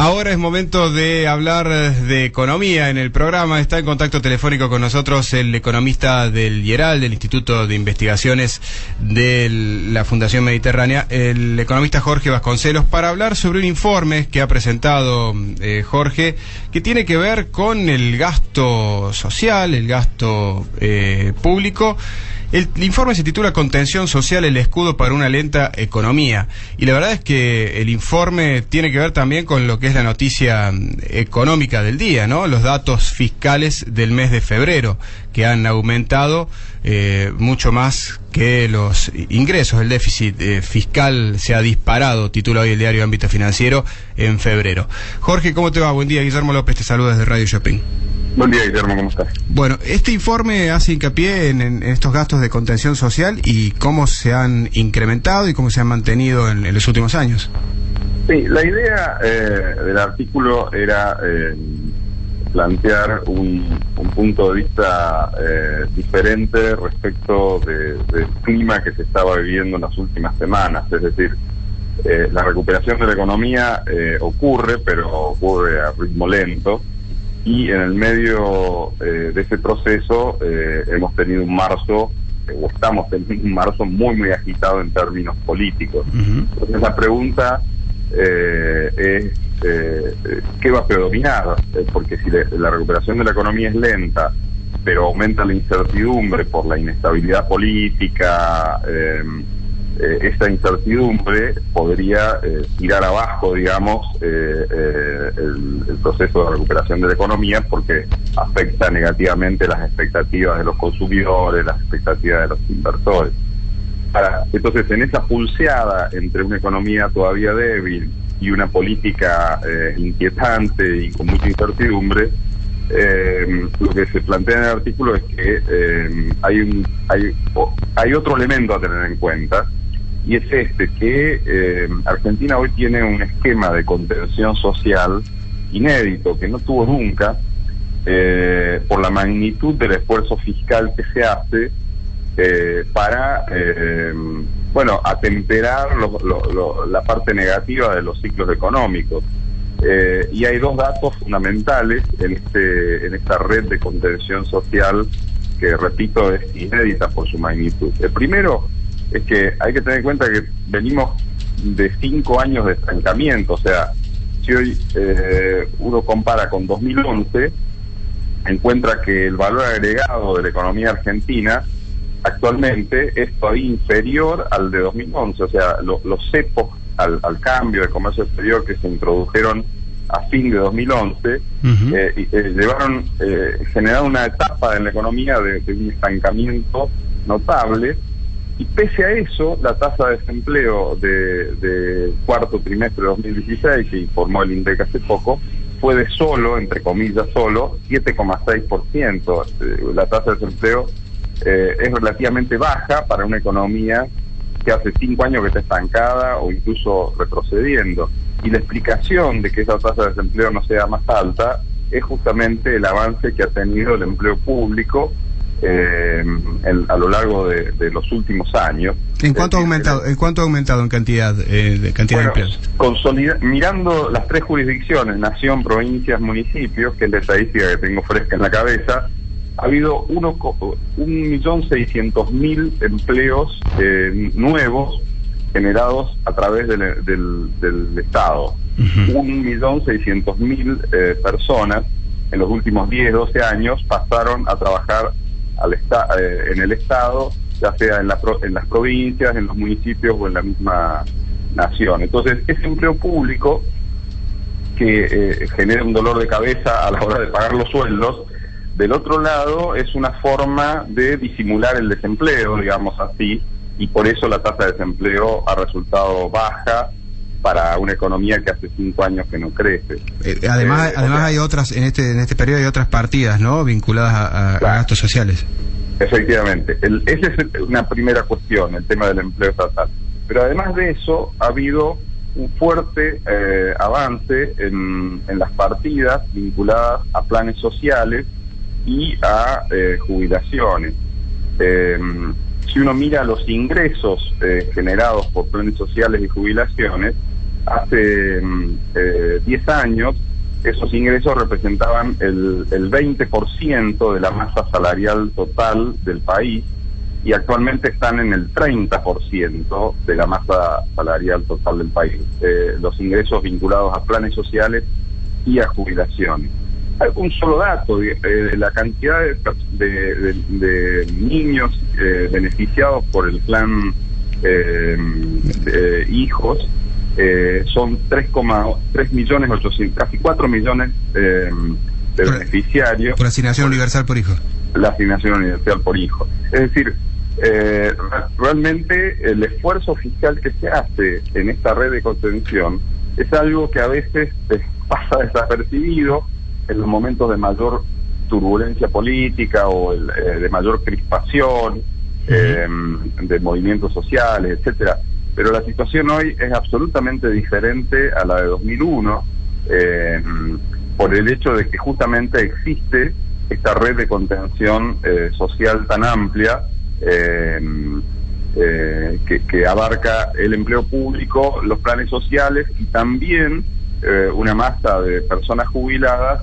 Ahora es momento de hablar de economía en el programa. Está en contacto telefónico con nosotros el economista del IERAL, del Instituto de Investigaciones de la Fundación Mediterránea, el economista Jorge Vasconcelos, para hablar sobre un informe que ha presentado Jorge, que tiene que ver con el gasto social, el gasto público. El informe se titula Contención Social, el escudo para una lenta economía. Y la verdad es que el informe tiene que ver también con lo que es la noticia económica del día, ¿no? Los datos fiscales del mes de febrero, que han aumentado mucho más que los ingresos. El déficit fiscal se ha disparado, titula hoy el diario Ámbito Financiero, en febrero. Jorge, ¿cómo te va? Buen día. Guillermo López te saluda desde Radio Shopping. Buen día, Guillermo, ¿cómo estás? Bueno, este informe hace hincapié en estos gastos de contención social y cómo se han incrementado y cómo se han mantenido en los últimos años. Sí, la idea del artículo era plantear un punto de vista diferente respecto del clima que se estaba viviendo en las últimas semanas. Es decir, la recuperación de la economía ocurre, pero ocurre a ritmo lento. Y en el medio de ese proceso hemos tenido un marzo, o estamos teniendo un marzo muy agitado en términos políticos. Entonces la pregunta es ¿qué va a predominar? Porque si la recuperación de la economía es lenta, pero aumenta la incertidumbre por la inestabilidad política, esta incertidumbre podría tirar abajo, digamos, el proceso de recuperación de la economía, porque afecta negativamente las expectativas de los consumidores, las expectativas de los inversores. Entonces, en esa pulseada entre una economía todavía débil y una política inquietante y con mucha incertidumbre, lo que se plantea en el artículo es que hay otro elemento a tener en cuenta, y es que Argentina hoy tiene un esquema de contención social inédito, que no tuvo nunca, por la magnitud del esfuerzo fiscal que se hace para atemperar la parte negativa de los ciclos económicos. Y hay dos datos fundamentales en esta red de contención social que, repito, es inédita por su magnitud. El primero es que hay que tener en cuenta que venimos de 5 años de estancamiento. O sea, si hoy uno compara con 2011, encuentra que el valor agregado de la economía argentina actualmente es todavía inferior al de 2011. O sea, los cepos al cambio de comercio exterior que se introdujeron a fin de 2011 generaron una etapa en la economía de un estancamiento notable. Y pese a eso, la tasa de desempleo de cuarto trimestre de 2016, que informó el INDEC hace poco, fue de solo, entre comillas solo, 7,6%. La tasa de desempleo es relativamente baja para una economía que hace 5 años que está estancada o incluso retrocediendo. Y la explicación de que esa tasa de desempleo no sea más alta es justamente el avance que ha tenido el empleo público a lo largo de los últimos años. ¿En cuánto ha aumentado? ¿En cuánto ha aumentado en cantidad de empleos? Mirando las 3 jurisdicciones, nación, provincias, municipios, que es la estadística que tengo fresca en la cabeza, ha habido 1.600.000 empleos nuevos generados a través del Estado. 1.600.000 personas en los últimos 10-12 años pasaron a trabajar en el Estado, ya sea en las provincias, en los municipios o en la misma nación. Entonces, ese empleo público que genera un dolor de cabeza a la hora de pagar los sueldos, del otro lado es una forma de disimular el desempleo, digamos así, y por eso la tasa de desempleo ha resultado baja para una economía que hace 5 años que no crece. Además hay otras, en este periodo hay otras partidas, ¿no?, vinculadas a gastos sociales. Efectivamente. Esa es una primera cuestión, el tema del empleo estatal. Pero además de eso, ha habido un fuerte avance en las partidas vinculadas a planes sociales y a jubilaciones. Si uno mira los ingresos generados por planes sociales y jubilaciones, hace 10 años esos ingresos representaban el 20% de la masa salarial total del país, y actualmente están en el 30% de la masa salarial total del país, los ingresos vinculados a planes sociales y a jubilaciones. Un solo dato, la cantidad de niños beneficiados por el plan hijos son 3,8 millones, casi 4 millones de beneficiarios. Por asignación universal por hijo. La asignación universal por hijo. Es decir, realmente el esfuerzo fiscal que se hace en esta red de contención es algo que a veces pasa desapercibido en los momentos de mayor turbulencia política o de mayor crispación, de movimientos sociales, etcétera. Pero la situación hoy es absolutamente diferente a la de 2001, por el hecho de que justamente existe esta red de contención social tan amplia, que abarca el empleo público, los planes sociales y también una masa de personas jubiladas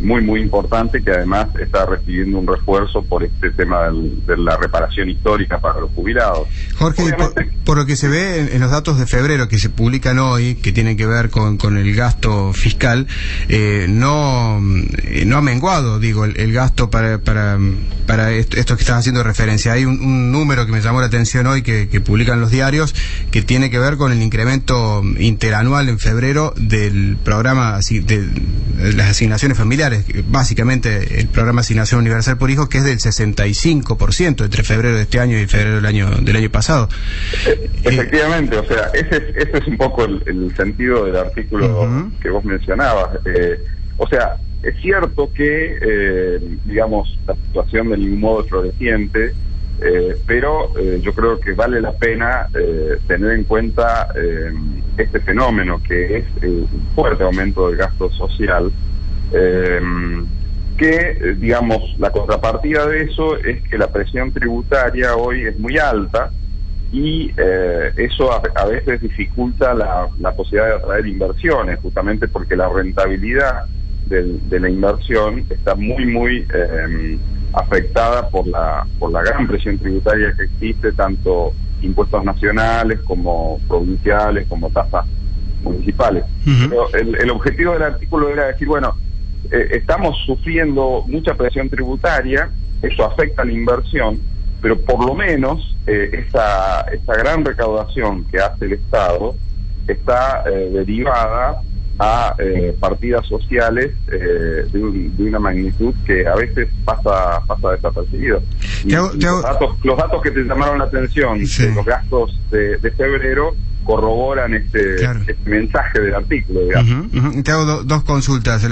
muy importante, que además está recibiendo un refuerzo por este tema de la reparación histórica para los jubilados. Jorge, por lo que se ve en los datos de febrero que se publican hoy, que tienen que ver con el gasto fiscal, no ha menguado, digo, el gasto para esto que estás haciendo referencia. Hay un número que me llamó la atención hoy que publican los diarios, que tiene que ver con el incremento interanual en febrero del programa de las asignaciones familiares, básicamente el programa Asignación Universal por Hijo, que es del 65% entre febrero de este año y febrero del año pasado. Efectivamente, o sea, ese es un poco el sentido del artículo que vos mencionabas. O sea, es cierto que, digamos, la situación de ningún modo es floreciente, pero yo creo que vale la pena tener en cuenta este fenómeno, que es un fuerte aumento del gasto social, que, digamos, la contrapartida de eso es que la presión tributaria hoy es muy alta, y eso a veces dificulta la posibilidad de atraer inversiones, justamente porque la rentabilidad de la inversión está muy afectada por la gran presión tributaria que existe, tanto impuestos nacionales como provinciales, como tasas municipales. Pero el objetivo del artículo era decir, bueno, estamos sufriendo mucha presión tributaria, eso afecta a la inversión, pero por lo menos esa gran recaudación que hace el Estado está derivada a partidas sociales de una magnitud que a veces pasa desapercibido. Los datos que te llamaron la atención, de los gastos de febrero, corroboran este mensaje del artículo, digamos. Te hago dos consultas.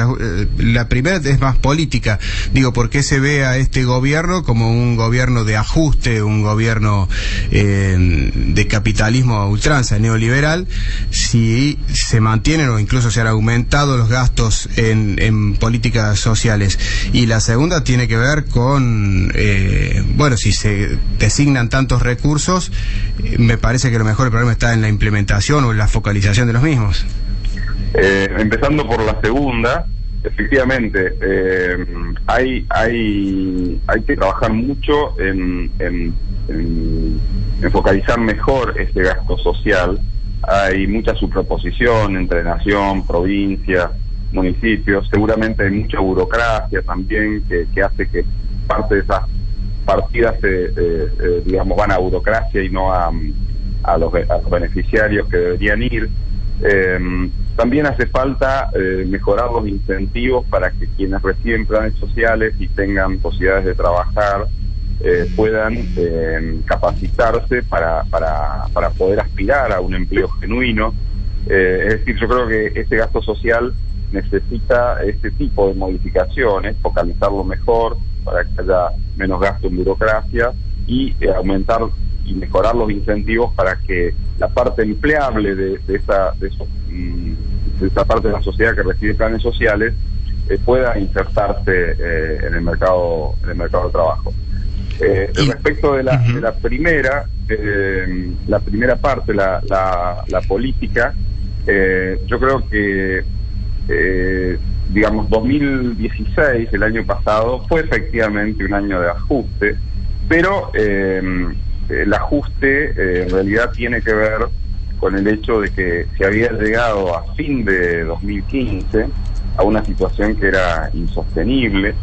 La primera es más política. Digo, ¿por qué se ve a este gobierno como un gobierno de ajuste, un gobierno de capitalismo a ultranza, neoliberal, si se mantienen o incluso se han aumentado los gastos en políticas sociales? Y la segunda tiene que ver con, bueno, si se designan tantos recursos, me parece que lo mejor el problema está en la implementación o en la focalización de los mismos. Empezando por la segunda, efectivamente, hay que trabajar mucho en focalizar mejor este gasto social. Hay mucha superposición entre nación, provincia, municipios. Seguramente hay mucha burocracia también que hace que parte de esas partidas digamos, van a burocracia y no a los beneficiarios que deberían ir. También hace falta mejorar los incentivos para que quienes reciben planes sociales y tengan posibilidades de trabajar puedan capacitarse para poder aspirar a un empleo genuino. Es decir, yo creo que este gasto social necesita este tipo de modificaciones, focalizarlo mejor para que haya menos gasto en burocracia y aumentar y mejorar los incentivos para que la parte empleable de esa parte de la sociedad que recibe planes sociales pueda insertarse en el mercado de trabajo. Respecto de la primera parte, la política, yo creo que, digamos, 2016, el año pasado, fue efectivamente un año de ajuste, pero el ajuste en realidad tiene que ver con el hecho de que se había llegado a fin de 2015 a una situación que era insostenible,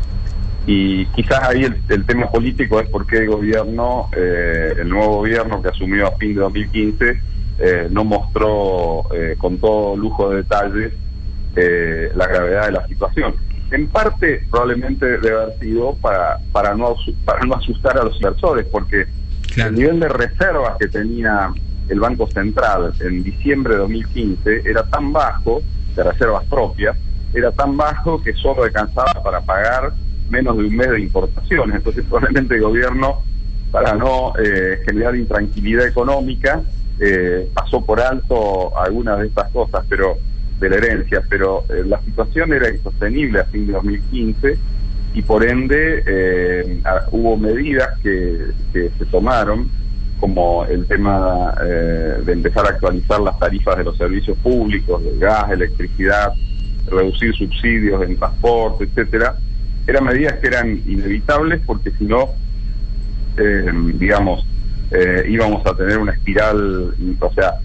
y quizás ahí el tema político es por qué el gobierno, el nuevo gobierno que asumió a fin de 2015, no mostró con todo lujo de detalles la gravedad de la situación. En parte probablemente debe haber sido para no asustar a los inversores, porque claro, el nivel de reservas que tenía el Banco Central en diciembre de 2015 era tan bajo, de reservas propias, era tan bajo que solo alcanzaba para pagar menos de un mes de importaciones. Entonces probablemente el gobierno, para no generar intranquilidad económica, pasó por alto algunas de estas cosas, pero de la herencia, pero la situación era insostenible a fin de 2015, y por ende hubo medidas que se tomaron, como el tema de empezar a actualizar las tarifas de los servicios públicos, del gas, electricidad, reducir subsidios en transporte, etcétera. Eran medidas que eran inevitables, porque si no, digamos, íbamos a tener una espiral. O sea,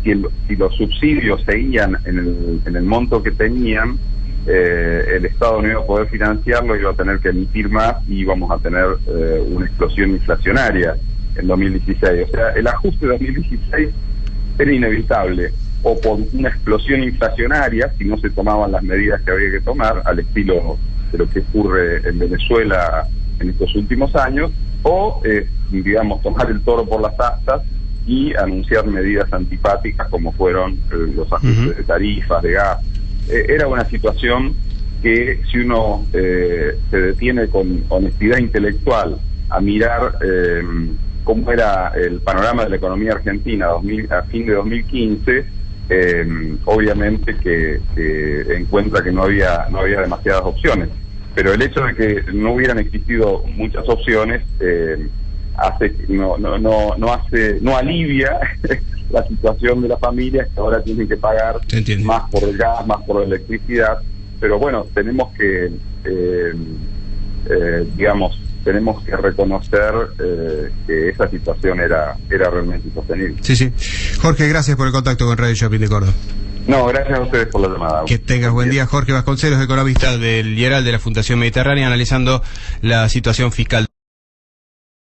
si los subsidios seguían en el monto que tenían, el Estado no iba a poder financiarlo, iba a tener que emitir más y íbamos a tener una explosión inflacionaria en 2016. O sea, el ajuste de 2016 era inevitable, o por una explosión inflacionaria, si no se tomaban las medidas que había que tomar, al estilo de lo que ocurre en Venezuela en estos últimos años, o, digamos, tomar el toro por las astas y anunciar medidas antipáticas como fueron los ajustes de tarifas, de gas. Era una situación que, si uno se detiene con honestidad intelectual a mirar cómo era el panorama de la economía argentina a fin de 2015, obviamente que encuentra que no había demasiadas opciones. Pero el hecho de que no hubieran existido muchas opciones no alivia la situación de las familias, que ahora tienen que pagar más por el gas, más por la electricidad. Pero bueno, tenemos que tenemos que reconocer que esa situación era realmente insostenible. Sí, sí. Jorge, gracias por el contacto con Radio Shopping de Córdoba. No, gracias a ustedes por la llamada. Que tengas buen día. Jorge Vasconcelos, economista del IERAL de la Fundación Mediterránea, analizando la situación fiscal.